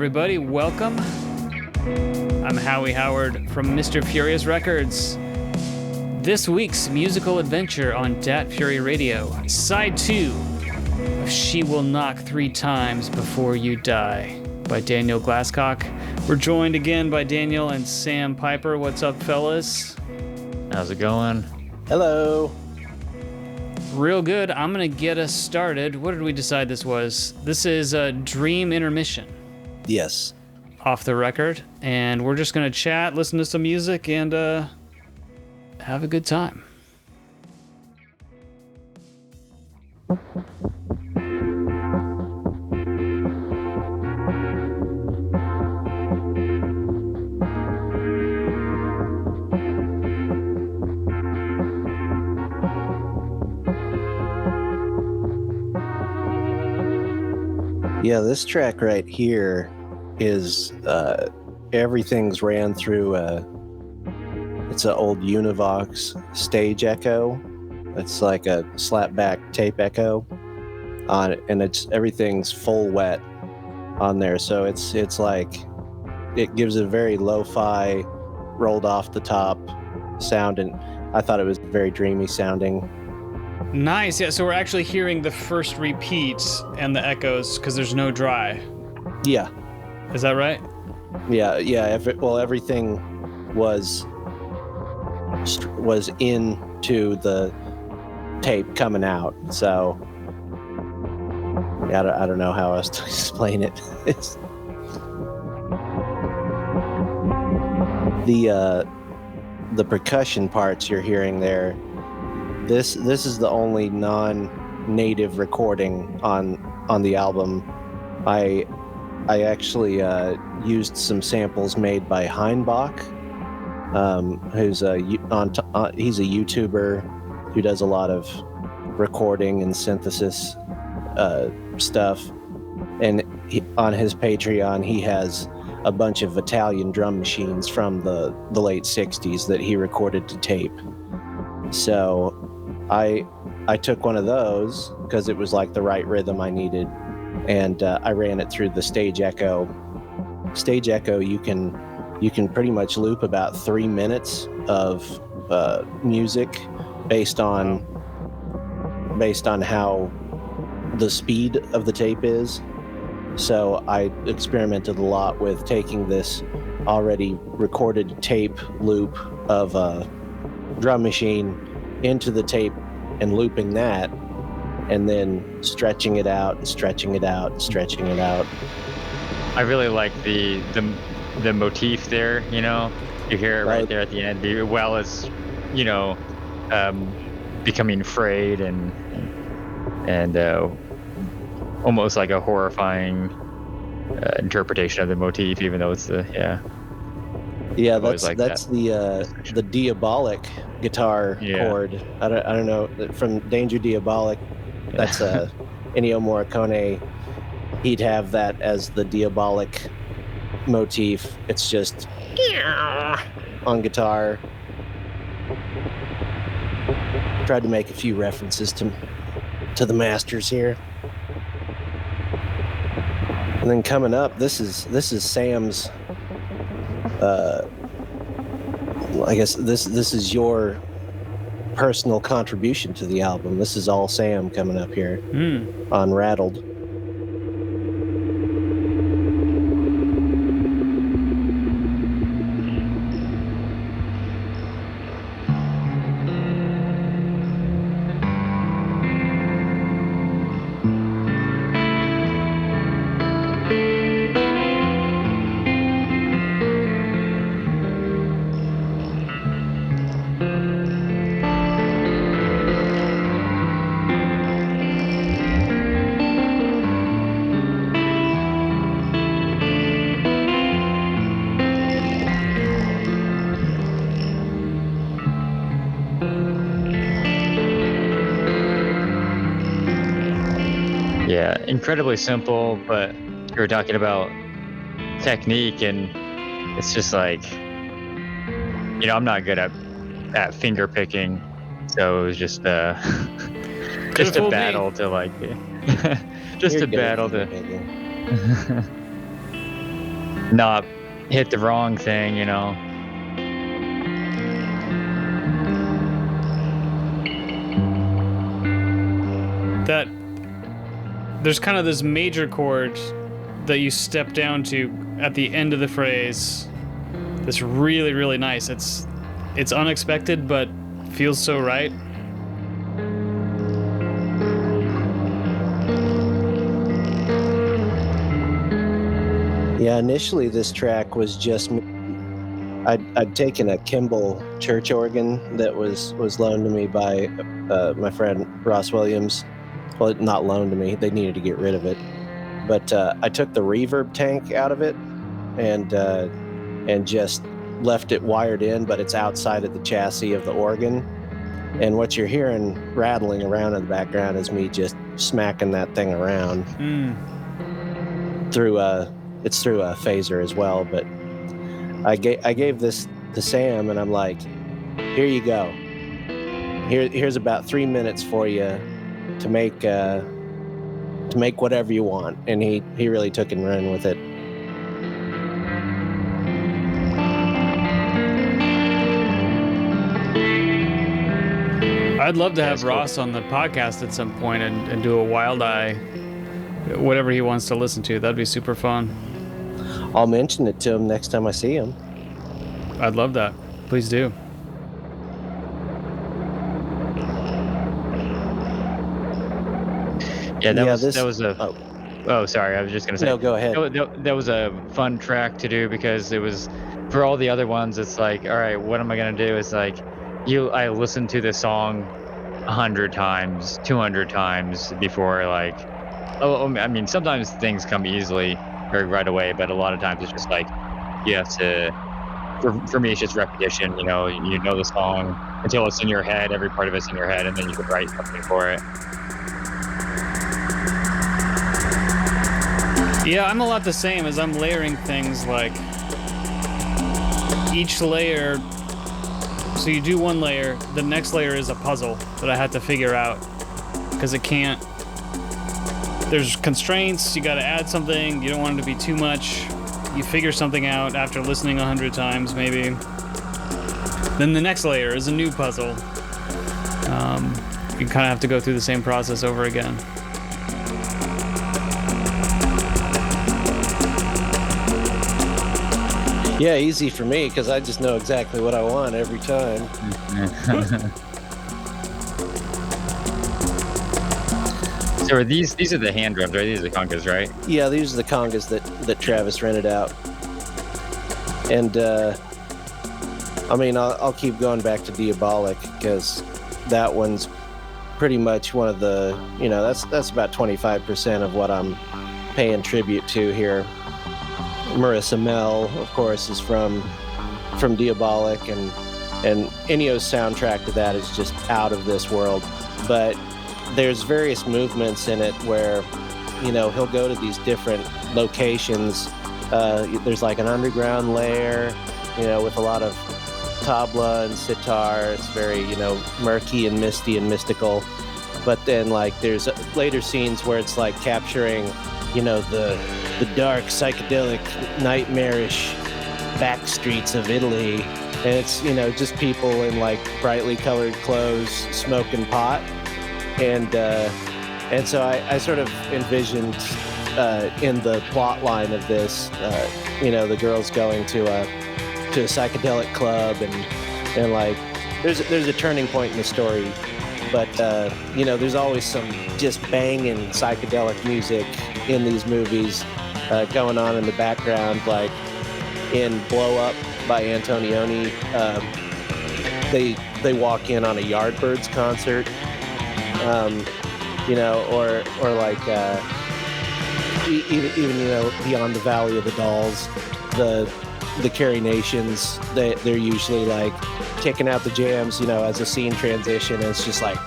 everybody. Welcome. I'm Howie Howard from Mr. Furious Records. This week's musical adventure on Dat Fury Radio, Side 2 of She Will Knock 3 Times Before You Die by Daniel Glascock. We're joined again by Daniel and Sam Piper. What's up, fellas? How's it going? Hello. Real good. I'm going to get us started. What did we decide this was? This is a Dream Intermission. Yes. Off the record. And we're just going to chat, listen to some music, and have a good time. Yeah, this track right here is everything's ran through it's an old Univox stage echo. It's like a slapback tape echo on it, and everything's full wet on there. So it's like it gives a very lo-fi, rolled off the top sound, and I thought it was very dreamy sounding. Nice. Yeah, so we're actually hearing the first repeats and the echoes because there's no dry. Yeah. Is that right? Yeah. Everything was into the tape coming out. So yeah, I don't know how else to explain it. It's the percussion parts you're hearing there. This is the only non-native recording on the album. I actually used some samples made by Hainbach, who's he's a YouTuber who does a lot of recording and synthesis stuff, and on his Patreon he has a bunch of Italian drum machines from the late 60s that he recorded to tape. So I took one of those because it was like the right rhythm I needed, and I ran it through the stage echo. Stage echo, you can pretty much loop about 3 minutes of music based on how the speed of the tape is. So I experimented a lot with taking this already recorded tape loop of a drum machine into the tape and looping that, and then stretching it out and stretching it out and stretching it out. I really like the motif there, you know. You hear it right there at the end, as well as, you know, becoming frayed and almost like a horrifying interpretation of the motif, even though it's Yeah, that's the diabolic guitar chord. I don't know, from Danger Diabolic. That's Ennio Morricone. He'd have that as the diabolic motif. It's just on guitar. Tried to make a few references to the masters here. And then coming up, this is Sam's. I guess this is your personal contribution to the album. This is all Sam coming up here on Rattled. Yeah, incredibly simple, but you were talking about technique, and it's just like, you know, I'm not good at finger picking, so it was just just a battle to like just a battle to not hit the wrong thing, you know. That there's kind of this major chord that you step down to at the end of the phrase. That's really, really nice. It's unexpected, but feels so right. Yeah, initially this track was just I'd taken a Kimball church organ that was loaned to me by my friend Ross Williams. Well, not loaned to me. They needed to get rid of it. But I took the reverb tank out of it and just left it wired in, but it's outside of the chassis of the organ. And what you're hearing rattling around in the background is me just smacking that thing around through a phaser as well. But I gave this to Sam, and I'm like, here you go. Here's about 3 minutes for you to make whatever you want. And he really took and ran with it. I'd love to have Ross on the podcast at some point and do a Wild Eye, whatever he wants to listen to. That'd be super fun. I'll mention it to him next time I see him. I'd love that. Please do. Yeah, that was a. Oh, sorry. I was just gonna say. No, go ahead. That was a fun track to do because it was, for all the other ones, it's like, all right, what am I gonna do? It's like, I listened to this song 100 times, 200 times before, like, I mean, sometimes things come easily or right away, but a lot of times it's just like, you have to. For me, it's just repetition. You know the song until it's in your head. Every part of it's in your head, and then you can write something for it. Yeah, I'm a lot the same as I'm layering things, like each layer. So you do one layer, the next layer is a puzzle that I had to figure out because it can't. There's constraints, you got to add something, you don't want it to be too much. You figure something out after listening 100 times, maybe. Then the next layer is a new puzzle. You kind of have to go through the same process over again. Yeah, easy for me because I just know exactly what I want every time. So these are the hand drums, right? These are the congas, right? Yeah, these are the congas that Travis rented out. And I mean, I'll keep going back to Diabolic because that one's pretty much one of the, that's about 25% of what I'm paying tribute to here. Marissa Mell, of course, is from Diabolic, and Ennio's soundtrack to that is just out of this world. But there's various movements in it where, he'll go to these different locations. There's like an underground layer, with a lot of tabla and sitar. It's very, murky and misty and mystical. But then, like, there's later scenes where it's like capturing, the dark, psychedelic, nightmarish back streets of Italy. And it's, just people in like brightly colored clothes smoking pot. And so I sort of envisioned in the plot line of this, the girls going to a psychedelic club and like there's a turning point in the story, but there's always some just banging psychedelic music in these movies going on in the background, like in Blow Up by Antonioni. They walk in on a Yardbirds concert. Or like even Beyond the Valley of the Dolls, the Carrie Nations, they're usually like kicking out the jams, as a scene transition. And it's just like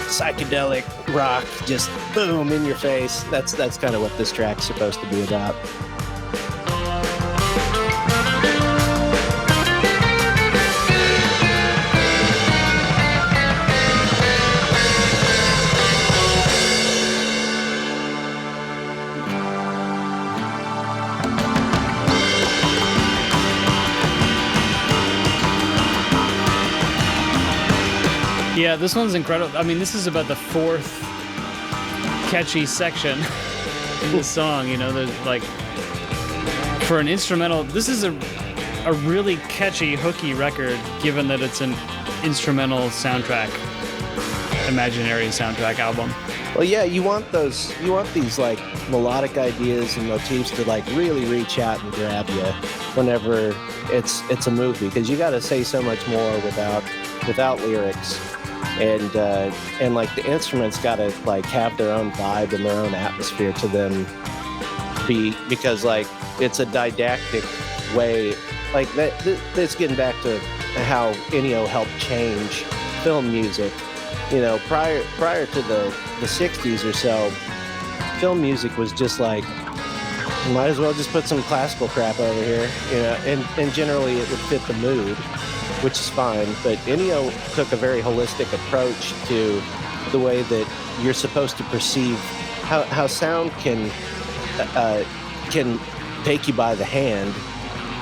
psychedelic rock, just boom in your face. That's kind of what this track's supposed to be about. Yeah, this one's incredible. I mean, this is about the fourth catchy section in the song. You know, there's like, for an instrumental, this is a really catchy, hooky record, given that it's an instrumental soundtrack, imaginary soundtrack album. Well, yeah, you want these like melodic ideas and motifs to like really reach out and grab you whenever it's a movie, because you got to say so much more without lyrics, and like the instruments got to like have their own vibe and their own atmosphere to them, because like it's a didactic way, like that. This getting back to how Ennio helped change film music. You know, prior to the 60s or so, film music was just like, might as well just put some classical crap over here, you know, and generally it would fit the mood, which is fine. But Ennio took a very holistic approach to the way that you're supposed to perceive how sound can take you by the hand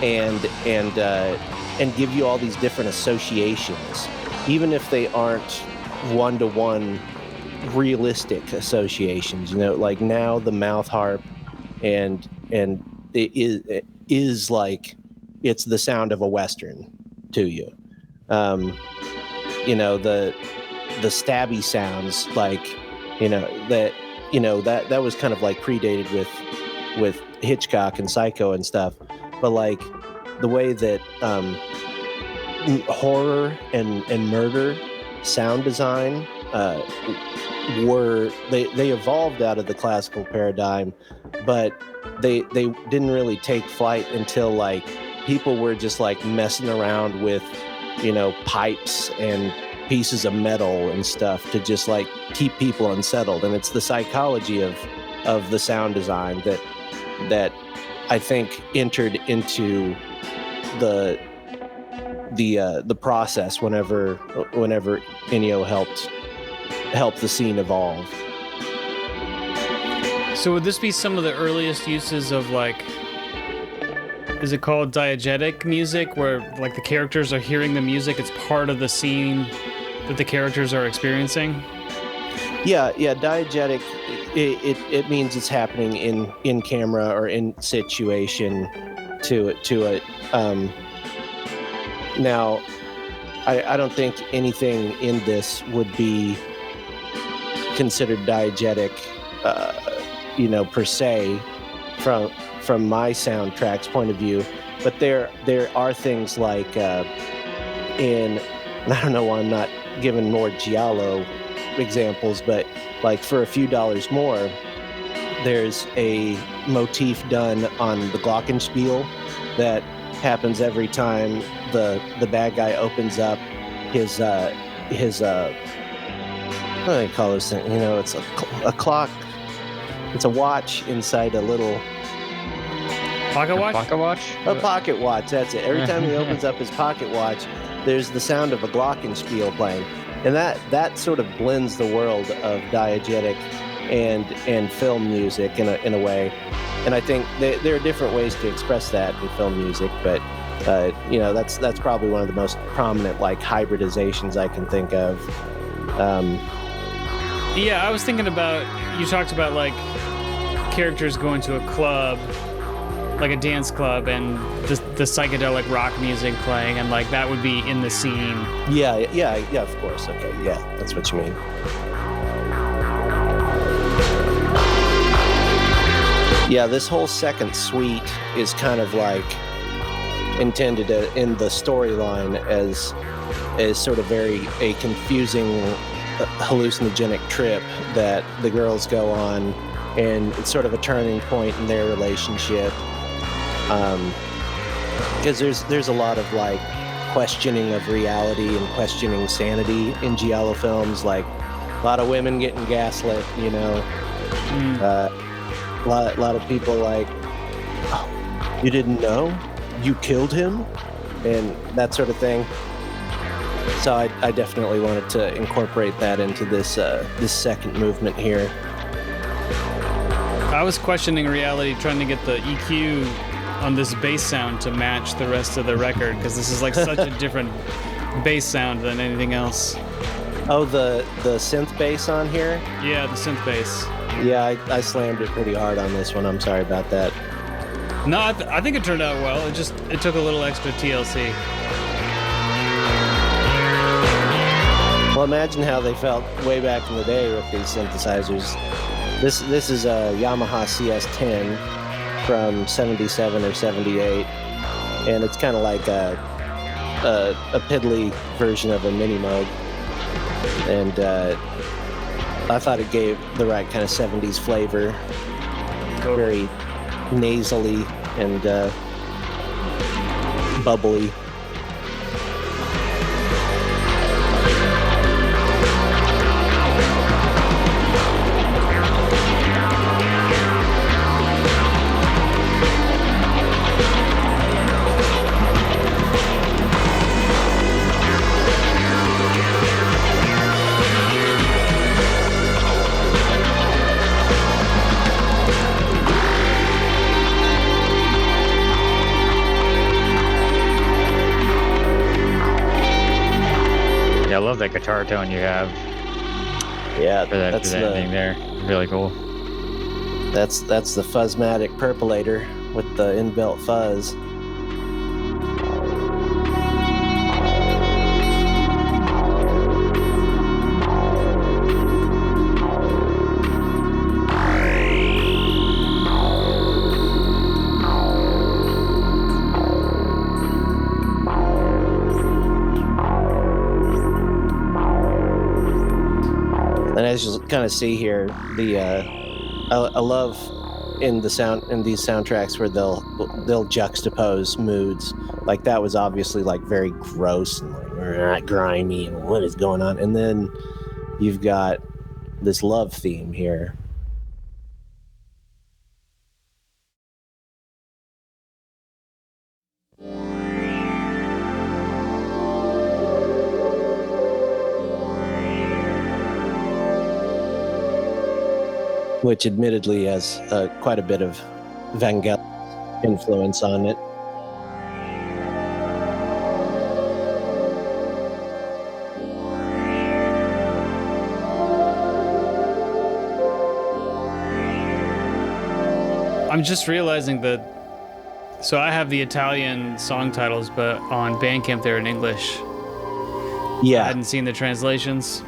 and give you all these different associations, even if they aren't one-to-one realistic associations. You know, like now the mouth harp and it is like it's the sound of a Western to you. You know, the stabby sounds, like, that was kind of like predated with Hitchcock and Psycho and stuff, but like the way that horror and murder sound design they evolved out of the classical paradigm, but they didn't really take flight until like people were just like messing around with, you know, pipes and pieces of metal and stuff to just like keep people unsettled. And it's the psychology of the sound design that I think entered into the process whenever Ennio helped the scene evolve. So would this be some of the earliest uses of, like, is it called diegetic music, where like the characters are hearing the music, it's part of the scene that the characters are experiencing? Yeah, diegetic, it means it's happening in camera or in situation to it. Now, I don't think anything in this would be considered diegetic, per se, from my soundtrack's point of view. But there are things like, I don't know why I'm not giving more giallo examples, but like for a few dollars more, there's a motif done on the glockenspiel that happens every time the bad guy opens up his what do they call this thing? You know, it's a clock. It's a watch inside a little pocket watch. A pocket watch. That's it. Every time he opens up his pocket watch, there's the sound of a glockenspiel playing, and that sort of blends the world of diegetic and film music in a way. And I think there are different ways to express that in film music, but that's probably one of the most prominent like hybridizations I can think of. Yeah, I was thinking about, you talked about like characters going to a club, like a dance club, and the psychedelic rock music playing, and like that would be in the scene. Yeah, of course. Okay, yeah, that's what you mean. Yeah, this whole second suite is kind of like intended in the storyline as sort of a confusing hallucinogenic trip that the girls go on, and it's sort of a turning point in their relationship, because there's a lot of like questioning of reality and questioning sanity in giallo films, like a lot of women getting gaslit, you know. A lot of people like, oh, you didn't know? You killed him? And that sort of thing. So I definitely wanted to incorporate that into this second movement here. I was questioning reality, trying to get the EQ on this bass sound to match the rest of the record, because this is like such a different bass sound than anything else. Oh, the synth bass on here? Yeah, the synth bass. Yeah, I slammed it pretty hard on this one. I'm sorry about that. No, I think it turned out well. It took a little extra TLC. Well, imagine how they felt way back in the day with these synthesizers. This is a Yamaha CS10 from 77 or 78, and it's kind of like a piddly version of a Mini Moog. And I thought it gave the right kind of 70s flavor, very nasally and bubbly. I love that guitar tone you have. Yeah, for that ending there. Really cool. That's the Fuzzmatic Purpolator with the inbuilt fuzz. And as you kind of see here, I love in these soundtracks where they'll juxtapose moods. Like that was obviously like very gross and like grimy and what is going on, and then you've got this love theme here. Which admittedly has quite a bit of Vangelis influence on it. I'm just realizing that. So I have the Italian song titles, but on Bandcamp they're in English. Yeah. I hadn't seen the translations.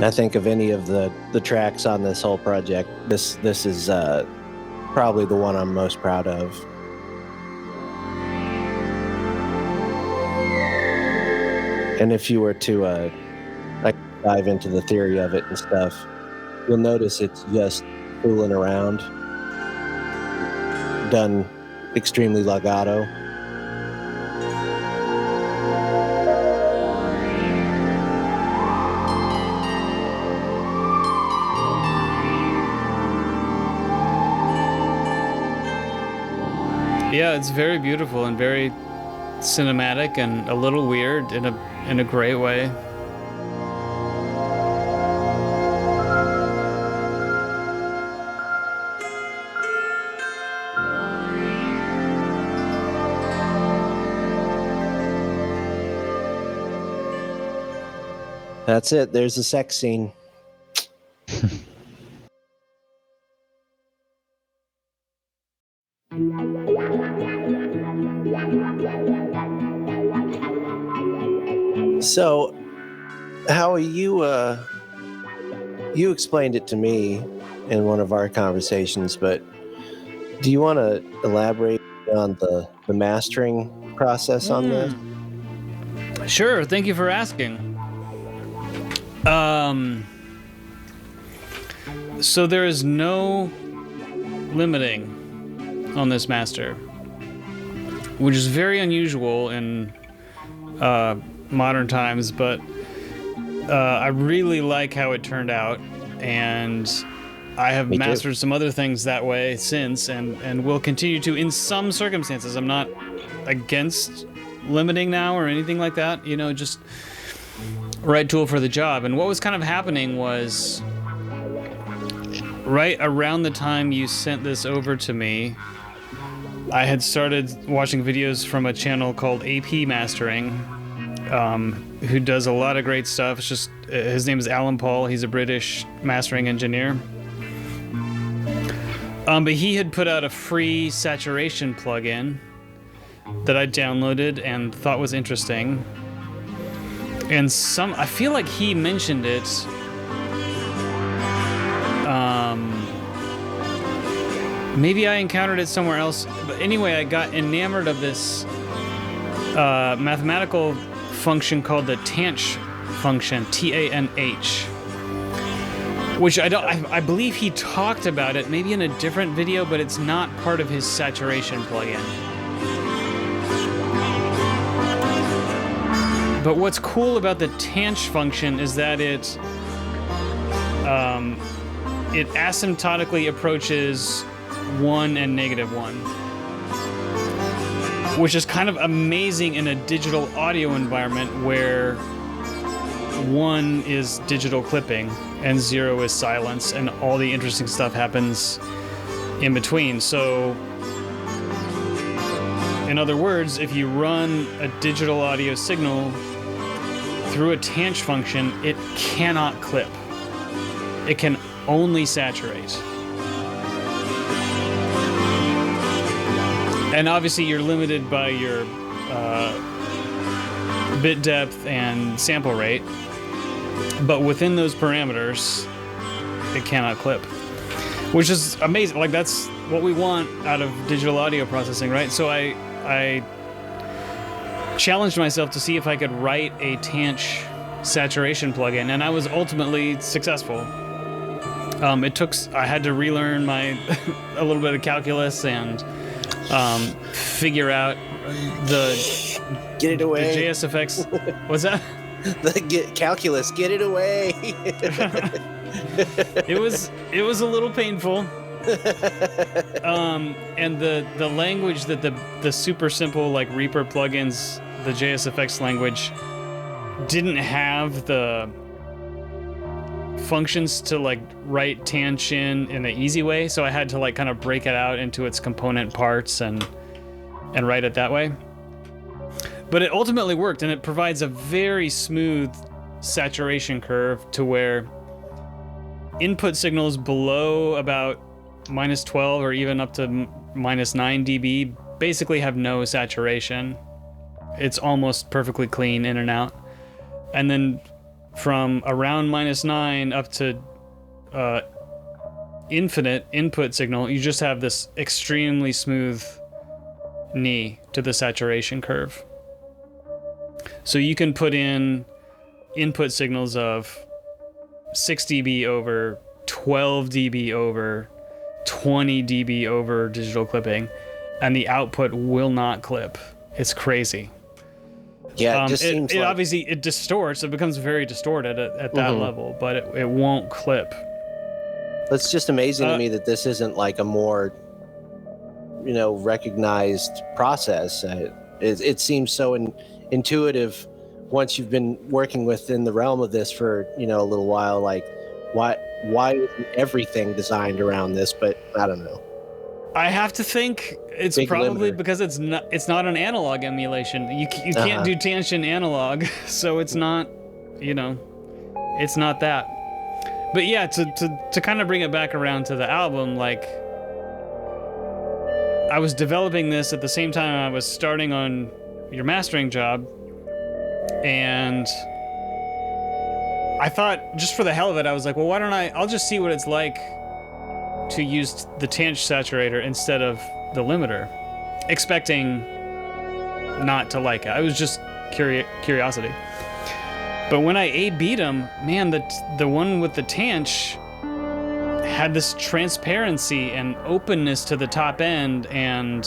I think of any of the tracks on this whole project, this is probably the one I'm most proud of. And if you were to dive into the theory of it and stuff, you'll notice it's just fooling around, done extremely legato. Yeah, it's very beautiful and very cinematic and a little weird in a great way. That's it. There's the sex scene. So, Howie, you explained it to me in one of our conversations, but do you want to elaborate on the mastering process on this? Sure. Thank you for asking. So there is no limiting on this master, which is very unusual in modern times, but I really like how it turned out, and I have Me too. mastered some other things that way since, and will continue to in some circumstances. I'm not against limiting now or anything like that, you know, just right tool for the job. And what was kind of happening was right around the time you sent this over to me, I had started watching videos from a channel called AP Mastering, who does a lot of great stuff. It's just, his name is Alan Paul. He's a British mastering engineer. But he had put out a free saturation plugin that I downloaded and thought was interesting. And I feel like he mentioned it. Maybe I encountered it somewhere else. But anyway, I got enamored of this mathematical function called the Tanch function, T-A-N-H. Which I believe he talked about it, maybe in a different video, but it's not part of his saturation plugin. But what's cool about the Tanch function is that it asymptotically approaches 1 and -1, which is kind of amazing in a digital audio environment where 1 is digital clipping and 0 is silence, and all the interesting stuff happens in between. So, in other words, if you run a digital audio signal through a Tanch function, it cannot clip. It can only saturate. And obviously you're limited by your bit depth and sample rate, but within those parameters, it cannot clip, which is amazing. Like, that's what we want out of digital audio processing, right? So I challenged myself to see if I could write a Tanch saturation plugin, and I was ultimately successful. I had to relearn a little bit of calculus and figure out the Get it away. The JSFX. What's that? Calculus. Get it away. It was a little painful. And the language that the super simple like Reaper plugins, the JSFX language, didn't have the functions to like write Tanch in an easy way, so I had to like kind of break it out into its component parts and write it that way. But it ultimately worked, and it provides a very smooth saturation curve to where input signals below about -12 or even up to -9 dB basically have no saturation. It's almost perfectly clean in and out. And then from around -9 up to infinite input signal, you just have this extremely smooth knee to the saturation curve. So you can put in input signals of 6 dB over, 12 dB over, 20 dB over digital clipping, and the output will not clip. It's crazy. Yeah, it just seems like... obviously it distorts. It becomes very distorted at that level, but it won't clip. It's just amazing to me that this isn't like a more, recognized process. It seems so intuitive once you've been working within the realm of this for a little while. Like, why isn't everything designed around this? But I don't know. I have to think it's Big probably limiter. because it's not an analog emulation. You can't do Tanch in analog, so it's not, it's not that. But yeah, to kind of bring it back around to the album, like, I was developing this at the same time I was starting on your mastering job, and I thought, just for the hell of it, I was like, well, why don't I'll just see what it's like to use the Tanch saturator instead of the limiter, expecting not to like it. I was just curiosity. But when I A/B'd them, man, the one with the Tanch had this transparency and openness to the top end, and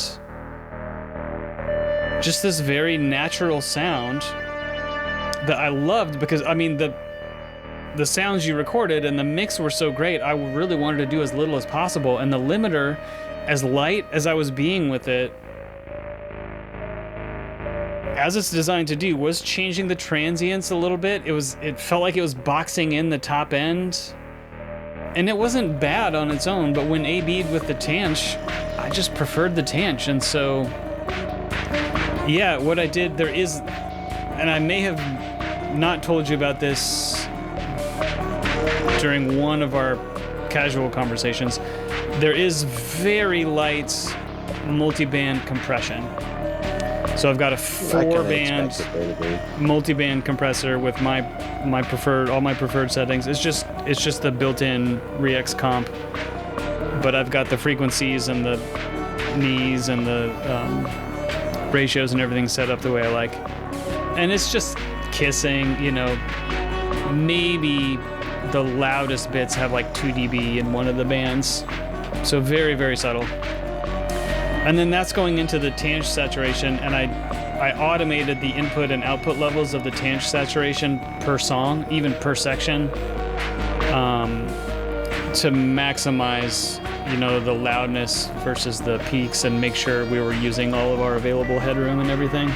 just this very natural sound that I loved, because I mean the sounds you recorded and the mix were so great, I really wanted to do as little as possible. And the limiter, as light as I was being with it, as it's designed to do, was changing the transients a little bit. It felt like it was boxing in the top end. And it wasn't bad on its own, but when A-B'd with the Tanch, I just preferred the Tanch. And so, yeah, what I did, there is, and I may have not told you about this during one of our casual conversations, there is very light multi-band compression. So I've got a 4-band multi-band compressor with all my preferred settings. It's just the built-in Re-X comp, but I've got the frequencies and the knees and the ratios and everything set up the way I like. And it's just kissing, maybe the loudest bits have like 2 dB in one of the bands. So very, very subtle. And then that's going into the Tanch saturation, and I automated the input and output levels of the Tanch saturation per song, even per section, to maximize, the loudness versus the peaks and make sure we were using all of our available headroom and everything.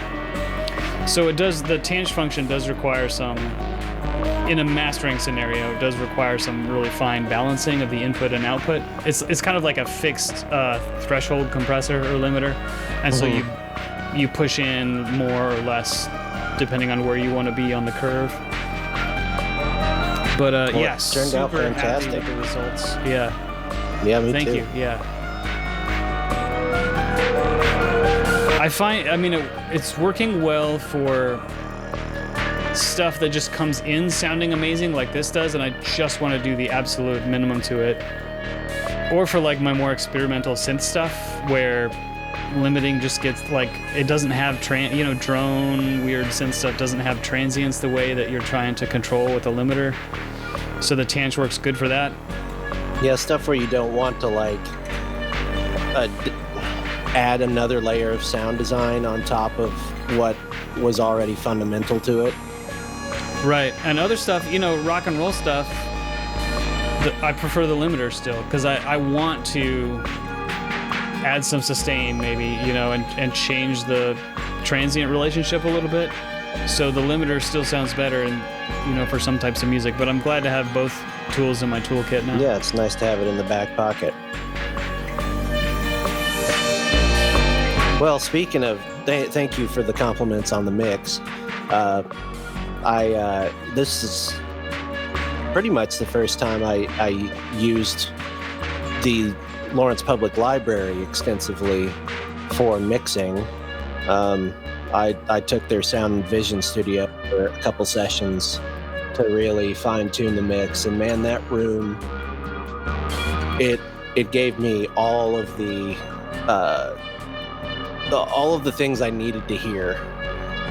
So the Tanch function does require some, in a mastering scenario, it does require some really fine balancing of the input and output. It's kind of like a fixed threshold compressor or limiter, and so you push in more or less depending on where you want to be on the curve. But yeah, turned out fantastic. Happy with the results. Yeah. Yeah, me too. Thank you. Yeah. It's working well for stuff that just comes in sounding amazing like this does, and I just want to do the absolute minimum to it. Or for like my more experimental synth stuff where limiting just gets like, it doesn't have drone weird synth stuff doesn't have transients the way that you're trying to control with a limiter. So the Tanch works good for that. Yeah, stuff where you don't want to like add another layer of sound design on top of what was already fundamental to it. Right, and other stuff, rock and roll stuff, I prefer the limiter still, because I want to add some sustain maybe, and change the transient relationship a little bit. So the limiter still sounds better, and for some types of music. But I'm glad to have both tools in my toolkit now. Yeah, it's nice to have it in the back pocket. Well, speaking of, thank you for the compliments on the mix. This is pretty much the first time I used the Lawrence Public Library extensively for mixing. I took their SOUND+VISION studio for a couple sessions to really fine-tune the mix, and man, that room, it gave me all of the things I needed to hear,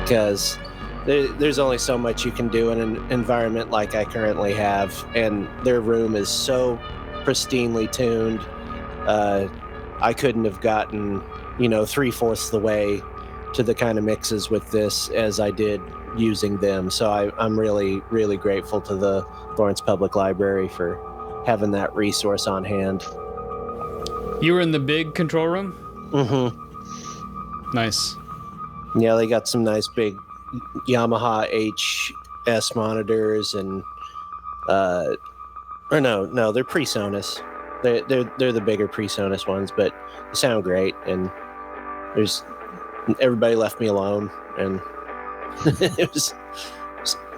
because there's only so much you can do in an environment like I currently have, and their room is so pristinely tuned. I couldn't have gotten, 3/4 the way to the kind of mixes with this as I did using them. So I'm really, really grateful to the Lawrence Public Library for having that resource on hand. You were in the big control room? Mm-hmm. Nice. Yeah, they got some nice big Yamaha HS monitors, and no, they're PreSonus. They're the bigger PreSonus ones, but they sound great, and everybody left me alone, and it was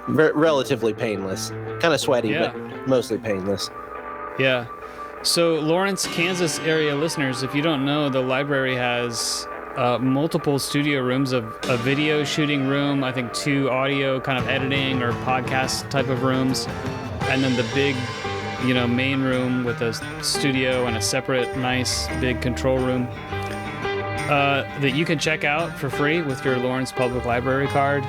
relatively painless. Kind of sweaty, yeah, but mostly painless. Yeah. So Lawrence, Kansas area listeners, if you don't know, the library has multiple studio rooms, a video shooting room, I think 2 audio kind of editing or podcast type of rooms, and then the big, main room with a studio and a separate nice big control room that you can check out for free with your Lawrence Public Library card.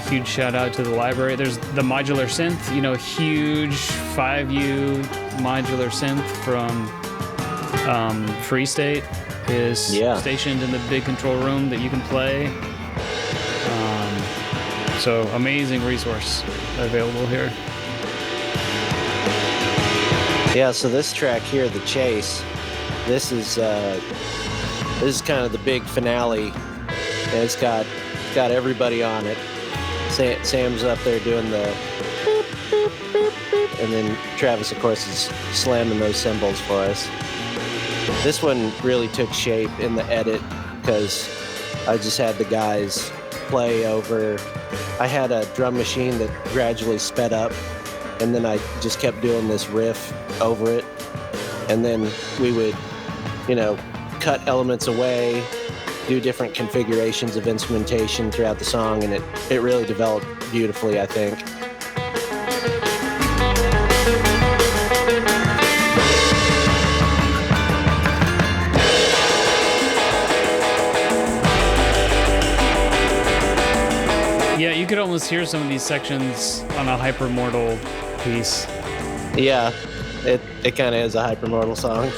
Huge shout out to the library. There's the modular synth, huge 5U modular synth from Free State is stationed in the big control room that you can play. So amazing resource available here. Yeah, so this track here, The Chase, this is kind of the big finale, and it's got everybody on it. Sam's up there doing the boop, boop, boop, boop, and then Travis, of course, is slamming those cymbals for us. This one really took shape in the edit because I just had the guys play over. I had a drum machine that gradually sped up, and then I just kept doing this riff over it, and then we would, cut elements away, do different configurations of instrumentation throughout the song, and it really developed beautifully, I think. Yeah, you could almost hear some of these sections on a Hypermortal piece. Yeah, it kind of is a Hypermortal song.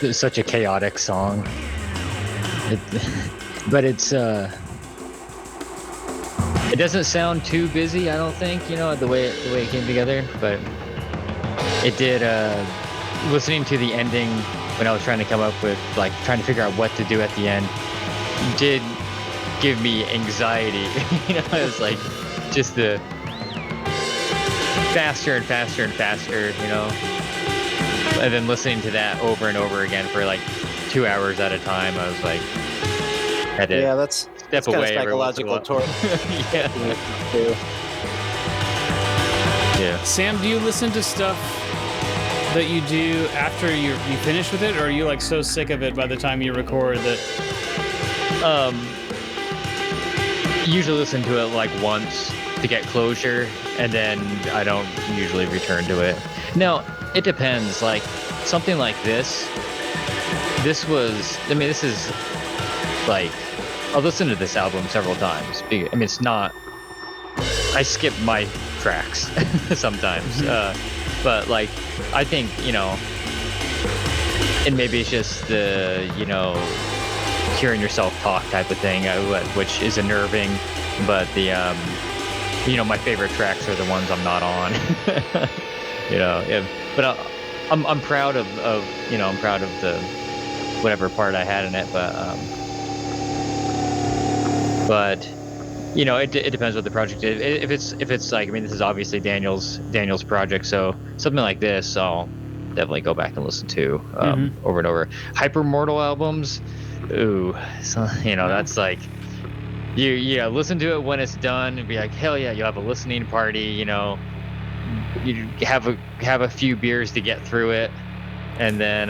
It's such a chaotic song, but it doesn't sound too busy, I don't think, the way it came together, but it did. Listening to the ending when I was trying to come up with, trying to figure out what to do at the end, did give me anxiety. It was like just the faster and faster and faster, and then listening to that over and over again for 2 hours at a time, I was like, had to that's step away. Kind of psychological torture. Yeah. Yeah. Sam, do you listen to stuff that you do after you finish with it, or are you so sick of it by the time you record that? Usually listen to it once to get closure, and then I don't usually return to it. Now, it depends. Something like this. This is I'll listen to this album several times. It's not. I skip my tracks sometimes, but I think and maybe it's just the hearing yourself talk type of thing, which is unnerving. But the my favorite tracks are the ones I'm not on. But I'm proud of I'm proud of the whatever part I had in it, but it depends what the project is. If it's this is obviously Daniel's project, so something like this I'll definitely go back and listen to over and over. Hypermortal albums, ooh, so, that's you listen to it when it's done and be like, hell yeah, you'll have a listening party, you have a few beers to get through it, and then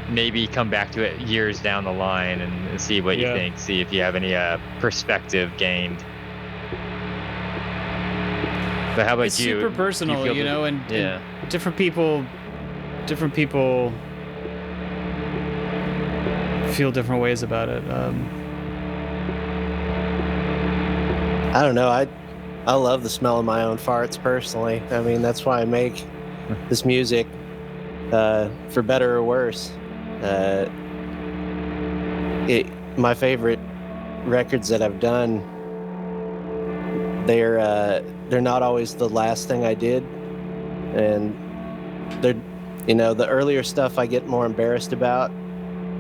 maybe come back to it years down the line and see what you think, see if you have any perspective gained. But how about it's you? It's super personal, and different people feel different ways about it. I don't know. I love the smell of my own farts personally. That's why I make this music, for better or worse. My favorite records that I've done, they're not always the last thing I did, and they're the earlier stuff I get more embarrassed about,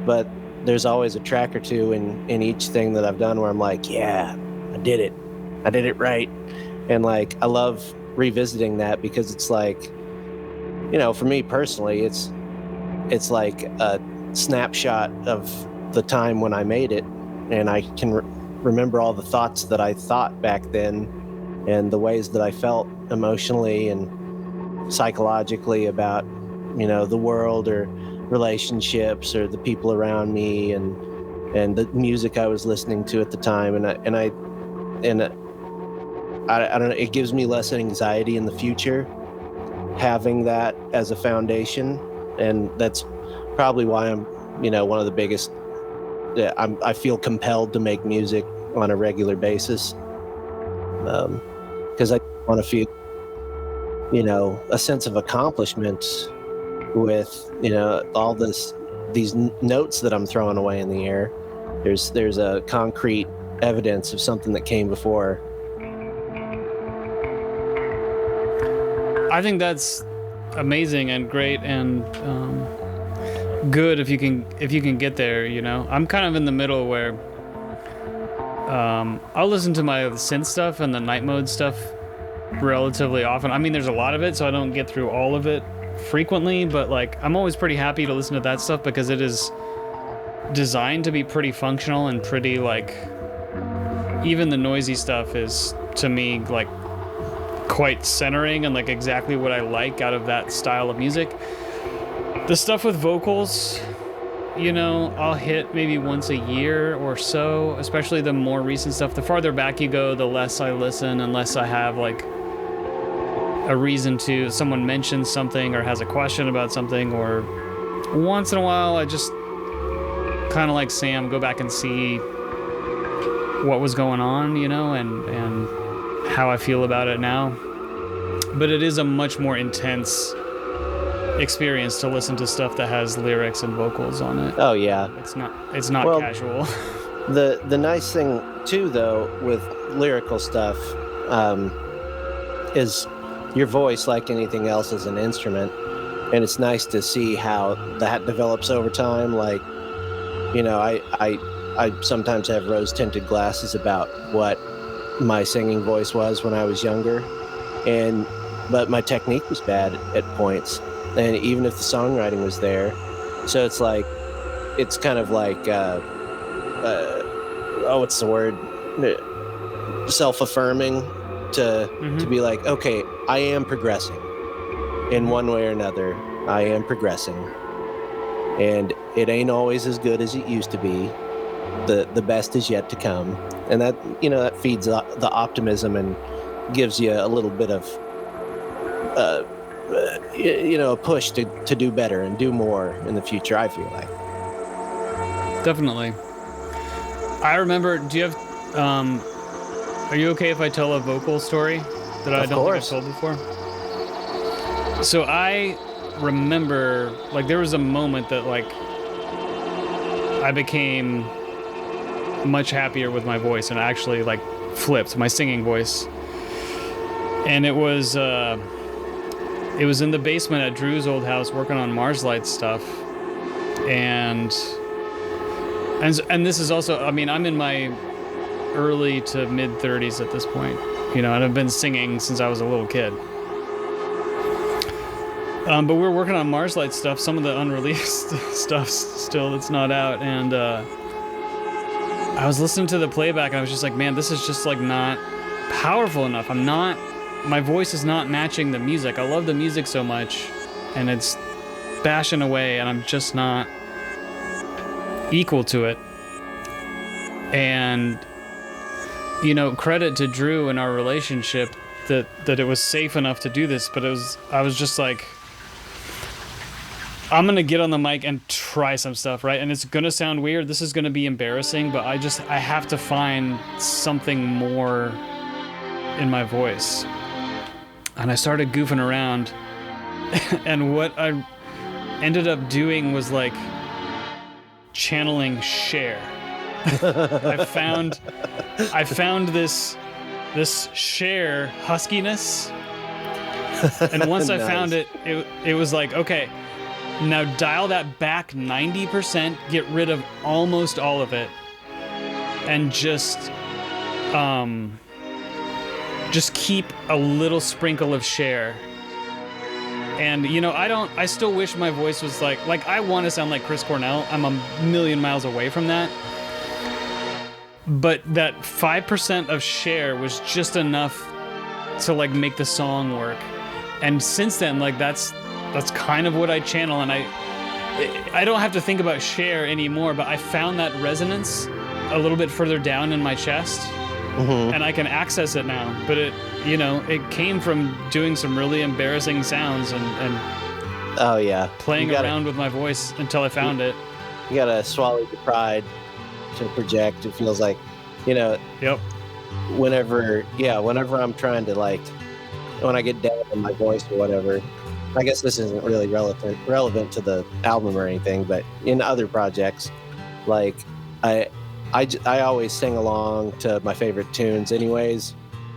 but there's always a track or two in each thing that I've done where I'm like, yeah, I did it right. And I love revisiting that because it's for me personally, it's like a snapshot of the time when I made it, and I can remember all the thoughts that I thought back then and the ways that I felt emotionally and psychologically about the world or relationships or the people around me, and and the music I was listening to at the time, and I don't know, it gives me less anxiety in the future having that as a foundation, and that's probably why I'm, one of the biggest. I feel compelled to make music on a regular basis, because I want to feel, a sense of accomplishment with, all these notes that I'm throwing away in the air. There's a concrete evidence of something that came before. I think that's amazing and great and good if you can get there. I'm kind of in the middle where I'll listen to my synth stuff and the night mode stuff relatively often. I mean, there's a lot of it, so I don't get through all of it frequently, but like I'm always pretty happy to listen to that stuff because it is designed to be pretty functional and pretty, like, even the noisy stuff is, to me, like, quite centering and like exactly what I like out of that style of music. The stuff with vocals, I'll hit maybe once a year or so, especially the more recent stuff. The farther back you go, the less I listen, unless I have like a reason to. Someone mentions something or has a question about something, or once in a while I just kind of like Sam, go back and see what was going on, and how I feel about it now. But it is a much more intense experience to listen to stuff that has lyrics and vocals on it. Oh yeah. It's not casual. The nice thing too, though, with lyrical stuff, is your voice, like anything else, is an instrument, and it's nice to see how that develops over time. Like, I sometimes have rose-tinted glasses about what my singing voice was when I was younger, but my technique was bad at points, and even if the songwriting was there, so it's kind of like what's the word? Self-affirming to be like, okay, I am progressing in one way or another. I am progressing, and it ain't always as good as it used to be. The best is yet to come, and that that feeds the optimism and gives you a little bit of a push to do better and do more in the future, I feel like. Definitely. I remember, do you have are you okay if I tell a vocal story that I don't think I've told before? So I remember, like, there was a moment that, like, I became much happier with my voice and actually, like, flipped my singing voice. And it was in the basement at Drew's old house working on Mars Light stuff. And this is also, I mean, I'm in my early to mid 30s at this point, and I've been singing since I was a little kid. But we're working on Mars Light stuff, some of the unreleased stuff still that's not out, and I was listening to the playback and I was just like, man, this is just like not powerful enough. My voice is not matching the music. I love the music so much, and it's bashing away, and I'm just not equal to it. And credit to Drew and our relationship that it was safe enough to do this, but I was just like, I'm gonna get on the mic and try some stuff, right? And it's gonna sound weird, this is gonna be embarrassing, but I have to find something more in my voice. And I started goofing around, and what I ended up doing was like channeling Cher. I found this Cher huskiness, and once I found it was like, okay, now dial that back 90%, get rid of almost all of it, and just keep a little sprinkle of Cher. And I still wish my voice was like I want to sound like Chris Cornell. I'm a million miles away from that. But that 5% of Cher was just enough to like make the song work. And since then, like that's kind of what I channel. And I don't have to think about share anymore, but I found that resonance a little bit further down in my chest, and I can access it now. But it came from doing some really embarrassing sounds and oh yeah, playing around with my voice until I found it. You gotta swallow the pride to project. It feels like, Yep. Whenever I'm trying to, like, when I get down in my voice or whatever, I guess this isn't really relevant to the album or anything, but in other projects, like, I always sing along to my favorite tunes anyways,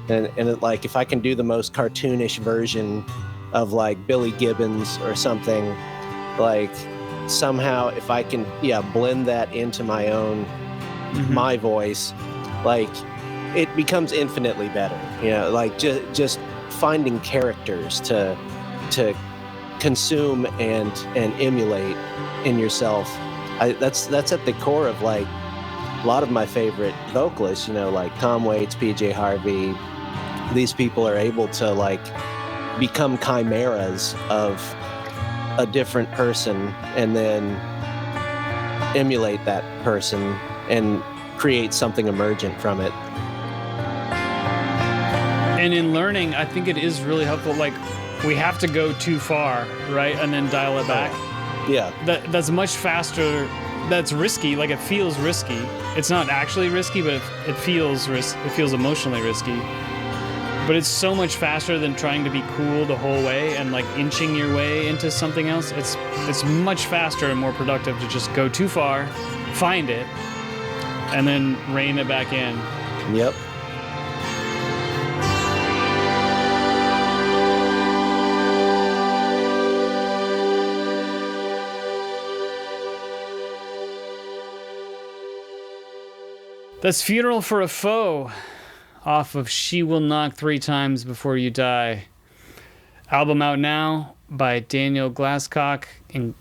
and it, like, if I can do the most cartoonish version of, like, Billy Gibbons or something, like, somehow if I can blend that into my own my voice, like, it becomes infinitely better, like just finding characters to consume and emulate in yourself. That's at the core of, like, a lot of my favorite vocalists, like Tom Waits, PJ Harvey. These people are able to, like, become chimeras of a different person and then emulate that person and create something emergent from it. And in learning, I think it is really helpful. Like, we have to go too far, right? And then dial it back. Yeah. That's much faster. That's risky. Like, it feels risky. It's not actually risky, but it feels it feels emotionally risky. But it's so much faster than trying to be cool the whole way and, like, inching your way into something else. It's much faster and more productive to just go too far, find it, and then rein it back in. Yep. That's Funeral for a Foe off of She Will Knock 3 Times Before You Die. Album out now by Daniel Glascock and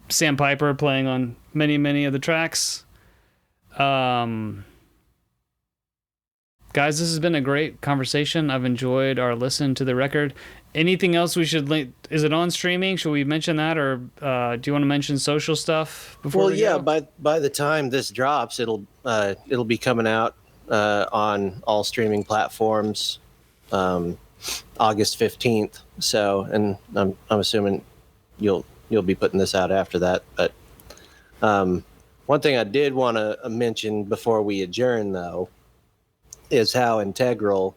Sam Piper playing on many, many of the tracks. Guys, this has been a great conversation. I've enjoyed our listen to the record. Anything else we should link? Is it on streaming? Should we mention that, or do you want to mention social stuff before? Well, yeah. By the time this drops, it'll be coming out on all streaming platforms, August 15th. So, and I'm assuming you'll be putting this out after that. But one thing I did want to mention before we adjourn, though, is how integral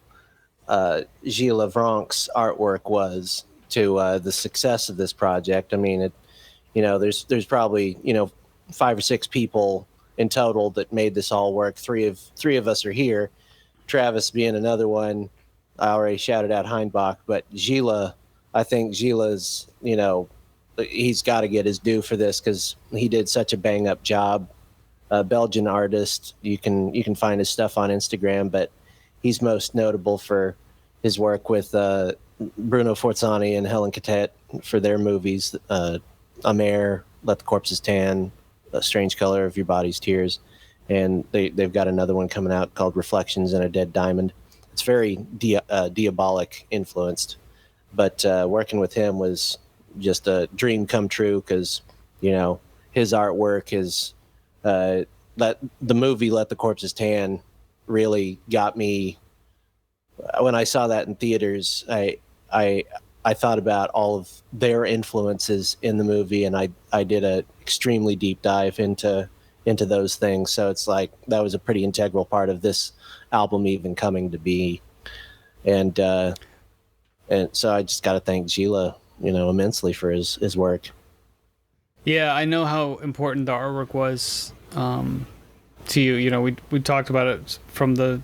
Gilles Vranckx's artwork was to the success of this project. I mean, there's probably 5 or 6 people in total that made this all work. Three of us are here, Travis being another one. I already shouted out Hainbach, but Gilles, I think Gilles, he's got to get his due for this because he did such a bang up job. Belgian artist. You can find his stuff on Instagram, but he's most notable for his work with Bruno Forzani and Helen Catet for their movies, Amer, Let the Corpses Tan, A Strange Color of Your Body's Tears, and they've got another one coming out called Reflections in a Dead Diamond. It's very diabolic influenced, but working with him was just a dream come true because his artwork is that the movie Let the Corpses Tan really got me. When I saw that in theaters, I thought about all of their influences in the movie, and I did a extremely deep dive into those things. So it's like that was a pretty integral part of this album even coming to be, and so I just got to thank Gilles, immensely for his work. Yeah, I know how important the artwork was to you. We talked about it from the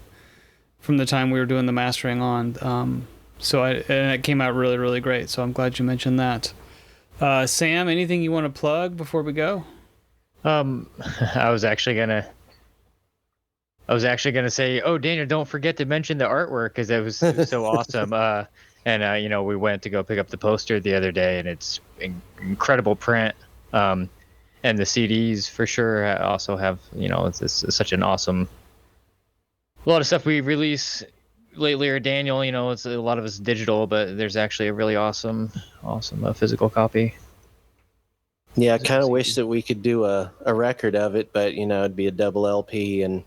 time we were doing the mastering on. And it came out really, really great. So I'm glad you mentioned that. Sam, anything you want to plug before we go? I was actually gonna say, oh, Daniel, don't forget to mention the artwork because it was so awesome. And we went to go pick up the poster the other day, and it's incredible print. And the CDs for sure also have, it's such an awesome. A lot of stuff we release lately, or Daniel, it's a lot of it's digital, but there's actually a really awesome physical copy. Yeah, I kind of wish that we could do a record of it, but it'd be a double LP and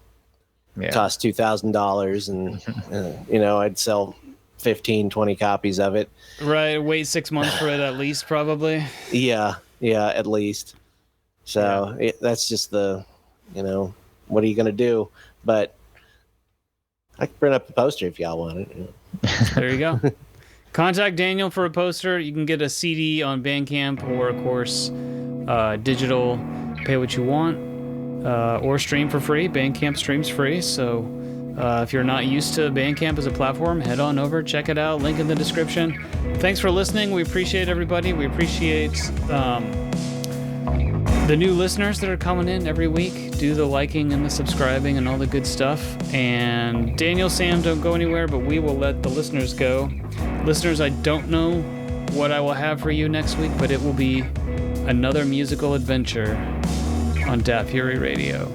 cost $2,000, and I'd sell 15, 20 copies of it. Right, wait 6 months for it at least, probably. Yeah, at least. So that's just the, what are you gonna do? But I can print up a poster if y'all want it. There you go. Contact Daniel for a poster. You can get a CD on Bandcamp, or of course, digital. Pay what you want, or stream for free. Bandcamp streams free. So if you're not used to Bandcamp as a platform, head on over, check it out. Link in the description. Thanks for listening. We appreciate everybody. We appreciate the new listeners that are coming in every week. Do the liking and the subscribing and all the good stuff. And Daniel, Sam, don't go anywhere, but we will let the listeners go. Listeners, I don't know what I will have for you next week, but it will be another musical adventure on Dat Fury Radio.